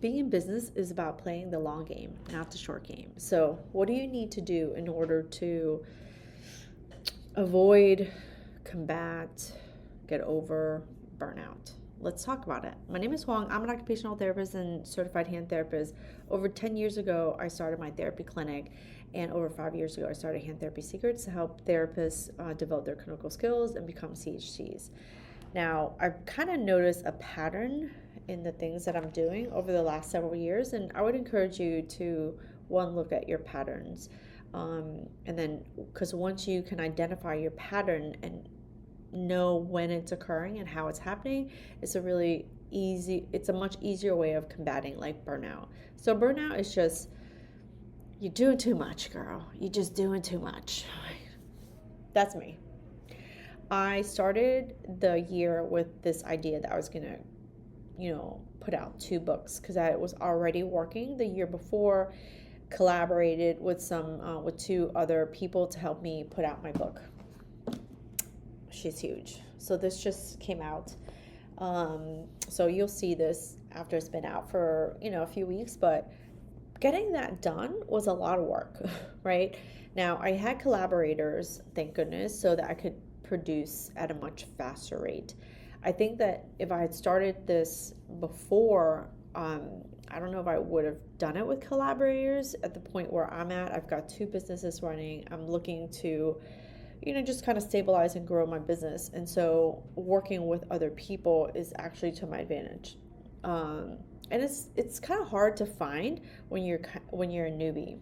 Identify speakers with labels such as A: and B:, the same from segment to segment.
A: being in business is about playing the long game, not the short game. So, what do you need to do in order to avoid, combat, get over burnout? Let's talk about it. My name is Huang. I'm an occupational therapist and certified hand therapist. Over 10 years ago, I started my therapy clinic, and over 5 years ago, I started Hand Therapy Secrets to help therapists develop their clinical skills and become CHTs. Now, I've kind of noticed a pattern in the things that I'm doing over the last several years, and I would encourage you to one, look at your patterns. And then, because once you can identify your pattern and know when it's occurring and how it's happening, it's a much easier way of combating like burnout. So, burnout is just, you're doing too much, girl. You're just doing too much. That's me. I started the year with this idea that I was going to, put out 2 books because I was already working the year before, collaborated with with 2 other people to help me put out my book. She's huge. So this just came out. So you'll see this after it's been out for, a few weeks, but getting that done was a lot of work, right? Now, I had collaborators, thank goodness, so that I could produce at a much faster rate. I think that if I had started this before, I don't know if I would have done it with collaborators at the point where I'm at. I've got 2 businesses running. I'm looking to, just kind of stabilize and grow my business. And so working with other people is actually to my advantage. And it's kind of hard to find when you're a newbie.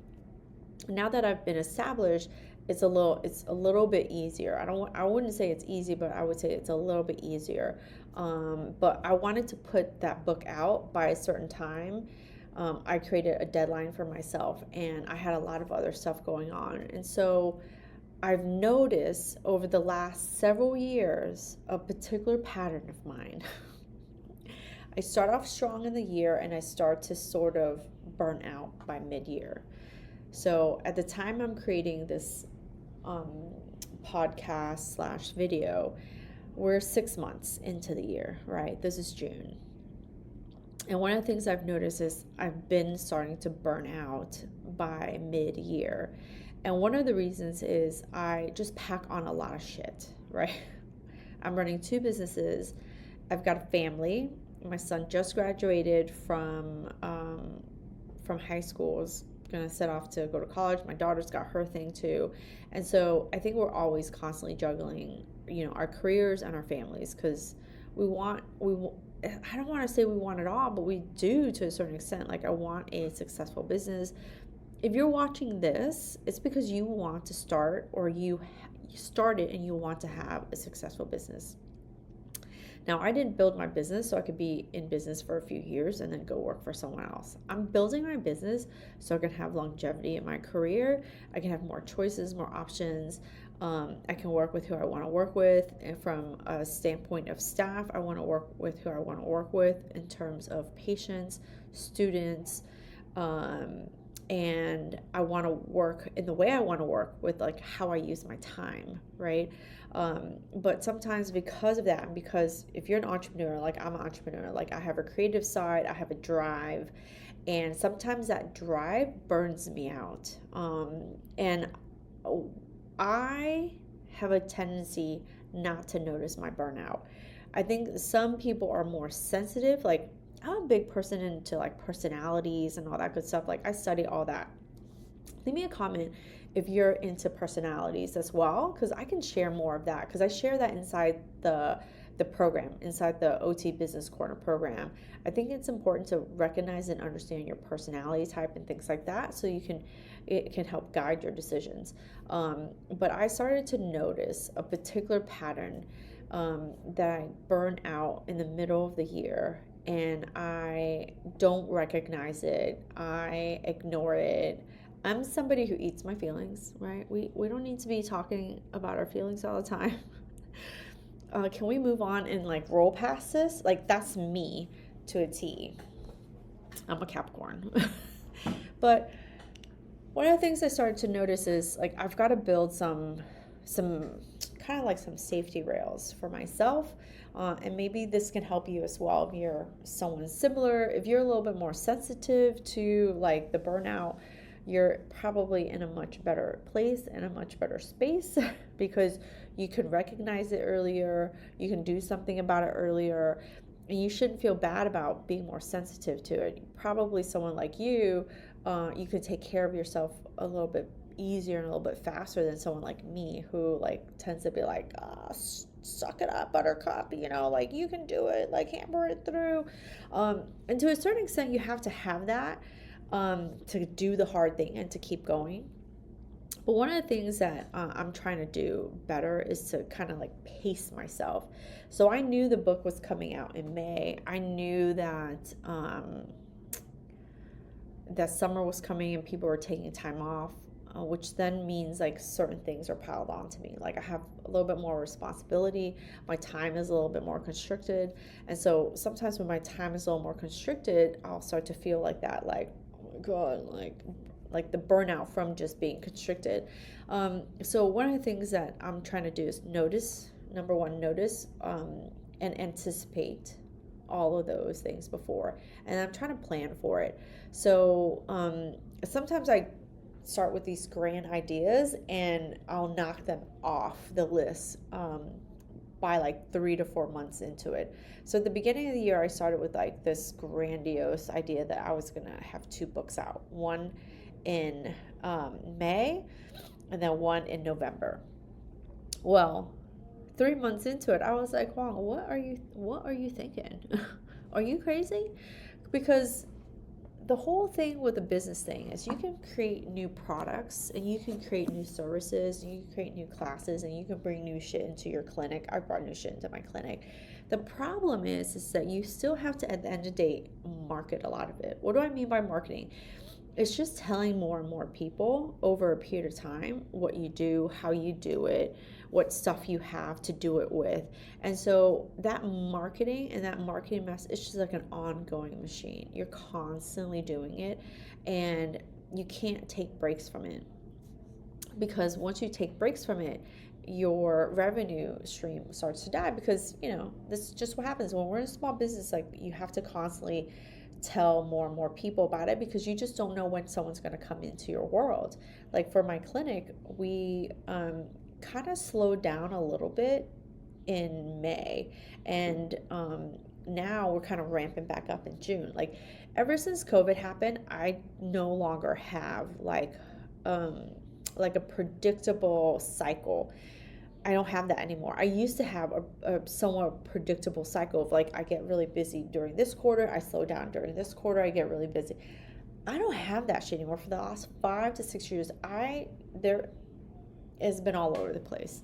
A: Now that I've been established, it's a little bit easier. I wouldn't say it's easy, but I would say it's a little bit easier. But I wanted to put that book out by a certain time. I created a deadline for myself, and I had a lot of other stuff going on. And so I've noticed over the last several years a particular pattern of mine. I start off strong in the year, and I start to sort of burn out by mid-year. So at the time I'm creating this podcast / video, we're 6 months into the year, right? This is June. And one of the things I've noticed is I've been starting to burn out by mid-year. And one of the reasons is I just pack on a lot of shit, right? I'm running 2 businesses. I've got a family. My son just graduated from high school, is going to set off to go to college. My daughter's got her thing too. And so I think we're always constantly juggling, our careers and our families, because I don't want to say we want it all, but we do to a certain extent. Like, I want a successful business. If you're watching this, it's because you want to start, or you started and you want to have a successful business. Now, I didn't build my business so I could be in business for a few years and then go work for someone else. I'm building my business so I can have longevity in my career. I can have more choices, more options. I can work with who I want to work with. And from a standpoint of staff, I want to work with who I want to work with in terms of patients, students, and I want to work in the way I want to work with, like, how I use my time, right? But sometimes because of that, and because if you're an entrepreneur, like I'm an entrepreneur, like I have a creative side, I have a drive, and sometimes that drive burns me out. And I have a tendency not to notice my burnout. I think some people are more sensitive. Like, I'm a big person into like personalities and all that good stuff. Like, I study all that. Leave me a comment if you're into personalities as well, because I can share more of that, because I share that inside the program, inside the OT Business Corner program. I think it's important to recognize and understand your personality type and things like that, so it can help guide your decisions. But I started to notice a particular pattern that I burn out in the middle of the year, and I don't recognize it. I ignore it. I'm somebody who eats my feelings, right? We don't need to be talking about our feelings all the time. Can we move on and like roll past this? Like, that's me to a T. I'm a Capricorn. But one of the things I started to notice is, like, I've got to build some some kind of like some safety rails for myself. And maybe this can help you as well if you're someone similar. If you're a little bit more sensitive to like the burnout, you're probably in a much better place and a much better space because you can recognize it earlier, you can do something about it earlier, and you shouldn't feel bad about being more sensitive to it. Probably someone like you could take care of yourself a little bit easier and a little bit faster than someone like me who like tends to be like, suck it up, buttercup, like you can do it, like hammer it through. And to a certain extent, you have to have that to do the hard thing and to keep going. But one of the things that I'm trying to do better is to kind of like pace myself. So I knew the book was coming out in May. I knew that summer was coming and people were taking time off, which then means like certain things are piled on to me. Like I have a little bit more responsibility. My time is a little bit more constricted. And so sometimes when my time is a little more constricted, I'll start to feel like that, like, oh my God, like the burnout from just being constricted. So one of the things that I'm trying to do is notice, number one, notice and anticipate all of those things before. And I'm trying to plan for it. So sometimes I start with these grand ideas and I'll knock them off the list by like 3 to 4 months into it. So at the beginning of the year, I started with like this grandiose idea that I was going to have 2 books out, one in May and then one in November. Well, 3 months into it, I was like, Juan, what are you thinking? Are you crazy? Because the whole thing with the business thing is you can create new products and you can create new services, and you can create new classes, and you can bring new shit into your clinic. I brought new shit into my clinic. The problem is that you still have to, at the end of the day, market a lot of it. What do I mean by marketing? It's just telling more and more people over a period of time what you do, how you do it, what stuff you have to do it with. And so that marketing and that marketing mess, it's just like an ongoing machine. You're constantly doing it and you can't take breaks from it. Because once you take breaks from it, your revenue stream starts to die because, this is just what happens when we're in a small business. Like you have to constantly tell more and more people about it because you just don't know when someone's going to come into your world. Like for my clinic, we kind of slowed down a little bit in May, and now we're kind of ramping back up in June. Like ever since COVID happened, I no longer have like a predictable cycle. I don't have that anymore. I used to have a somewhat predictable cycle of like, I get really busy during this quarter, I slow down during this quarter, I get really busy. I don't have that shit anymore. For the last 5 to 6 years, there has been all over the place.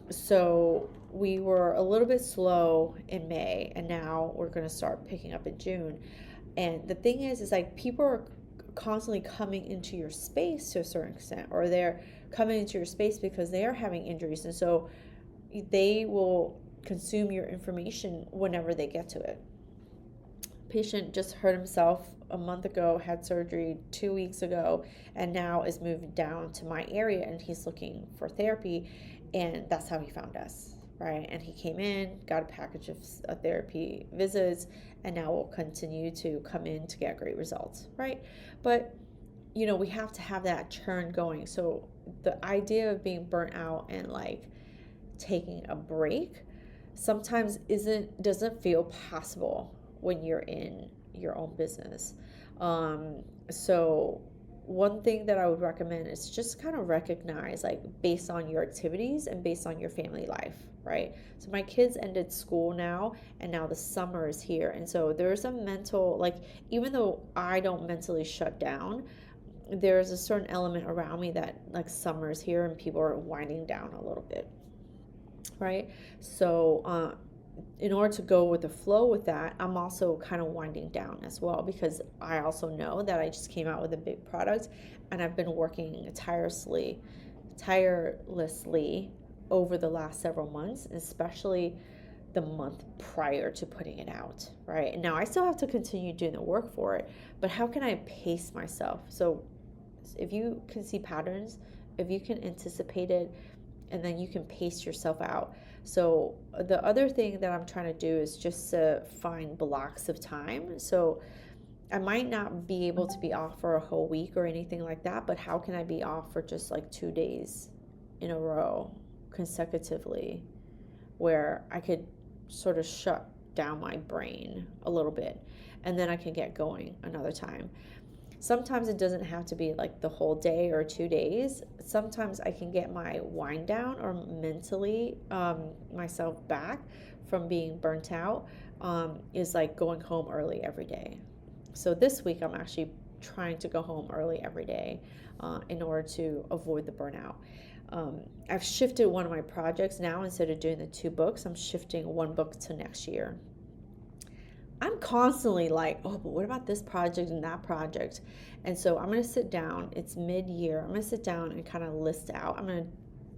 A: So we were a little bit slow in May, and now we're going to start picking up in June. And the thing is like people are constantly coming into your space to a certain extent, or they're coming into your space because they are having injuries, and so they will consume your information whenever they get to it. Patient just hurt himself a month ago, had surgery 2 weeks ago, and now is moved down to my area and he's looking for therapy, and that's how he found us, right? And he came in, got a package of therapy visits, and now will continue to come in to get great results, right? But we have to have that churn going. So the idea of being burnt out and like taking a break sometimes doesn't feel possible when you're in your own business. So one thing that I would recommend is just kind of recognize, like, based on your activities and based on your family life, right? So my kids ended school now, and now the summer is here. And so there's a mental, like, even though I don't mentally shut down, there's a certain element around me that like summer is here and people are winding down a little bit, right? So in order to go with the flow with that, I'm also kind of winding down as well, because I also know that I just came out with a big product and I've been working tirelessly over the last several months, especially the month prior to putting it out, right? And now I still have to continue doing the work for it, but how can I pace myself? So if you can see patterns, if you can anticipate it, and then you can pace yourself out. So the other thing that I'm trying to do is just to find blocks of time. So I might not be able to be off for a whole week or anything like that, but how can I be off for just like 2 days in a row consecutively where I could sort of shut down my brain a little bit and then I can get going another time. Sometimes it doesn't have to be like the whole day or 2 days. Sometimes I can get my wind down or mentally myself back from being burnt out is like going home early every day. So this week I'm actually trying to go home early every day in order to avoid the burnout. I've shifted one of my projects now. Instead of doing the 2 books, I'm shifting 1 book to next year. I'm constantly like, oh, but what about this project and that project? And so I'm going to sit down. It's mid-year. I'm going to sit down and kind of list out. I'm going to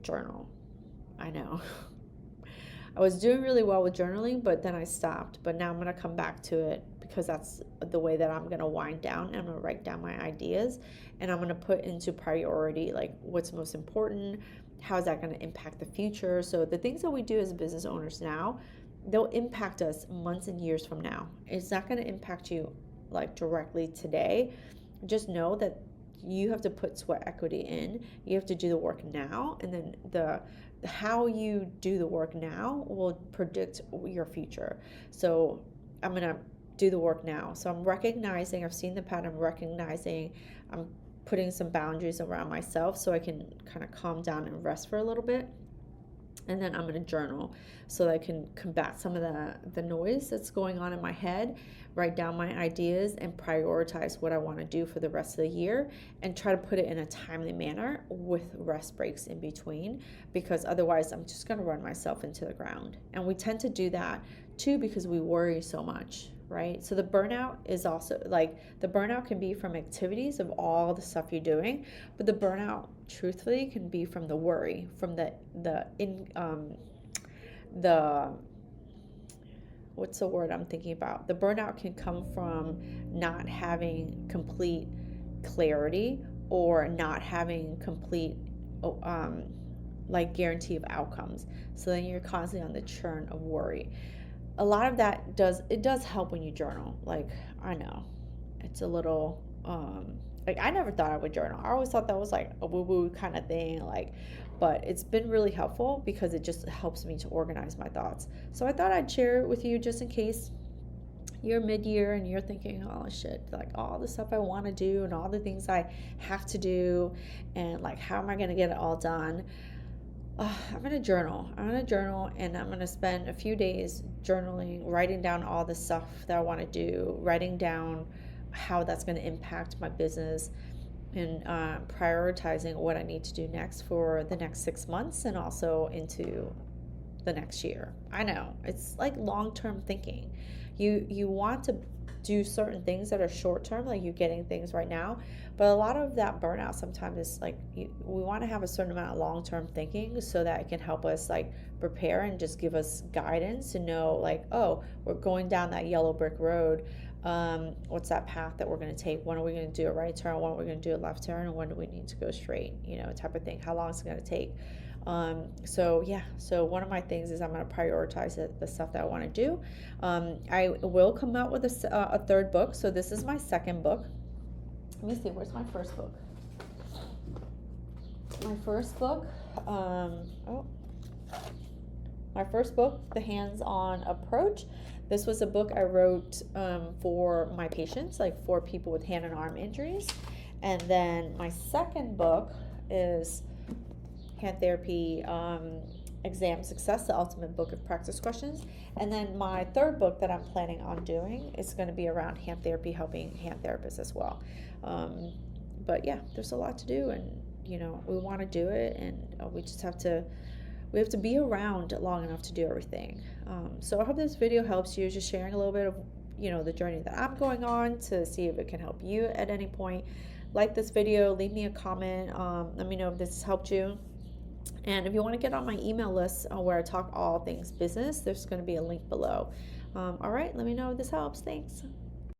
A: journal. I know. I was doing really well with journaling, but then I stopped. But now I'm going to come back to it because that's the way that I'm going to wind down. I'm going to write down my ideas and I'm going to put into priority, like what's most important, how is that going to impact the future. So the things that we do as business owners now, they'll impact us months and years from now. It's not going to impact you like directly today. Just know that you have to put sweat equity in. You have to do the work now, and then the how you do the work now will predict your future. So I'm going to do the work now. So I'm recognizing, I've seen the pattern, I'm recognizing, I'm putting some boundaries around myself so I can kind of calm down and rest for a little bit. And then I'm going to journal so that I can combat some of the noise that's going on in my head, write down my ideas, and prioritize what I want to do for the rest of the year and try to put it in a timely manner with rest breaks in between, because otherwise I'm just going to run myself into the ground. And we tend to do that too because we worry so much, right? So the burnout is also like, the burnout can be from activities of all the stuff you're doing, but the burnout truthfully can be from the worry, from the what's the word I'm thinking about? The burnout can come from not having complete clarity or not having complete like guarantee of outcomes. So then you're constantly on the churn of worry. A lot of that does help when you journal. Like, I know it's a little like, I never thought I would journal. I always thought that was like a woo-woo kind of thing, like, but it's been really helpful because it just helps me to organize my thoughts. So I thought I'd share it with you just in case you're mid-year and you're thinking, oh shit, like all the stuff I want to do and all the things I have to do, and like, how am I going to get it all done? I'm going to journal. And I'm going to spend a few days journaling, writing down all the stuff that I want to do, writing down how that's going to impact my business, and prioritizing what I need to do next for the next 6 months and also into the next year. I know it's like long-term thinking. You want to do certain things that are short-term, like you're getting things right now, but a lot of that burnout sometimes is like we want to have a certain amount of long-term thinking so that it can help us like prepare and just give us guidance to know like, oh, we're going down that yellow brick road. What's that path that we're going to take? When are we going to do a right turn? When are we going to do a left turn? And when do we need to go straight? Type of thing. How long is it going to take? So one of my things is I'm going to prioritize the stuff that I want to do. I will come out with a 3rd book. So this is my 2nd book. Let me see, where's my 1st book? My first book, The Hands-On Approach. This was a book I wrote for my patients, like for people with hand and arm injuries. And then my 2nd book is Hand Therapy Exam Success, the Ultimate Book of Practice Questions. And then my 3rd book that I'm planning on doing is going to be around hand therapy, helping hand therapists as well. But yeah, there's a lot to do, and we want to do it, and we have to be around long enough to do everything. So I hope this video helps you, just sharing a little bit of the journey that I'm going on to see if it can help you at any point. Like this video, leave me a comment, let me know if this has helped you. And if you want to get on my email list where I talk all things business, there's going to be a link below. All right, let me know if this helps. Thanks.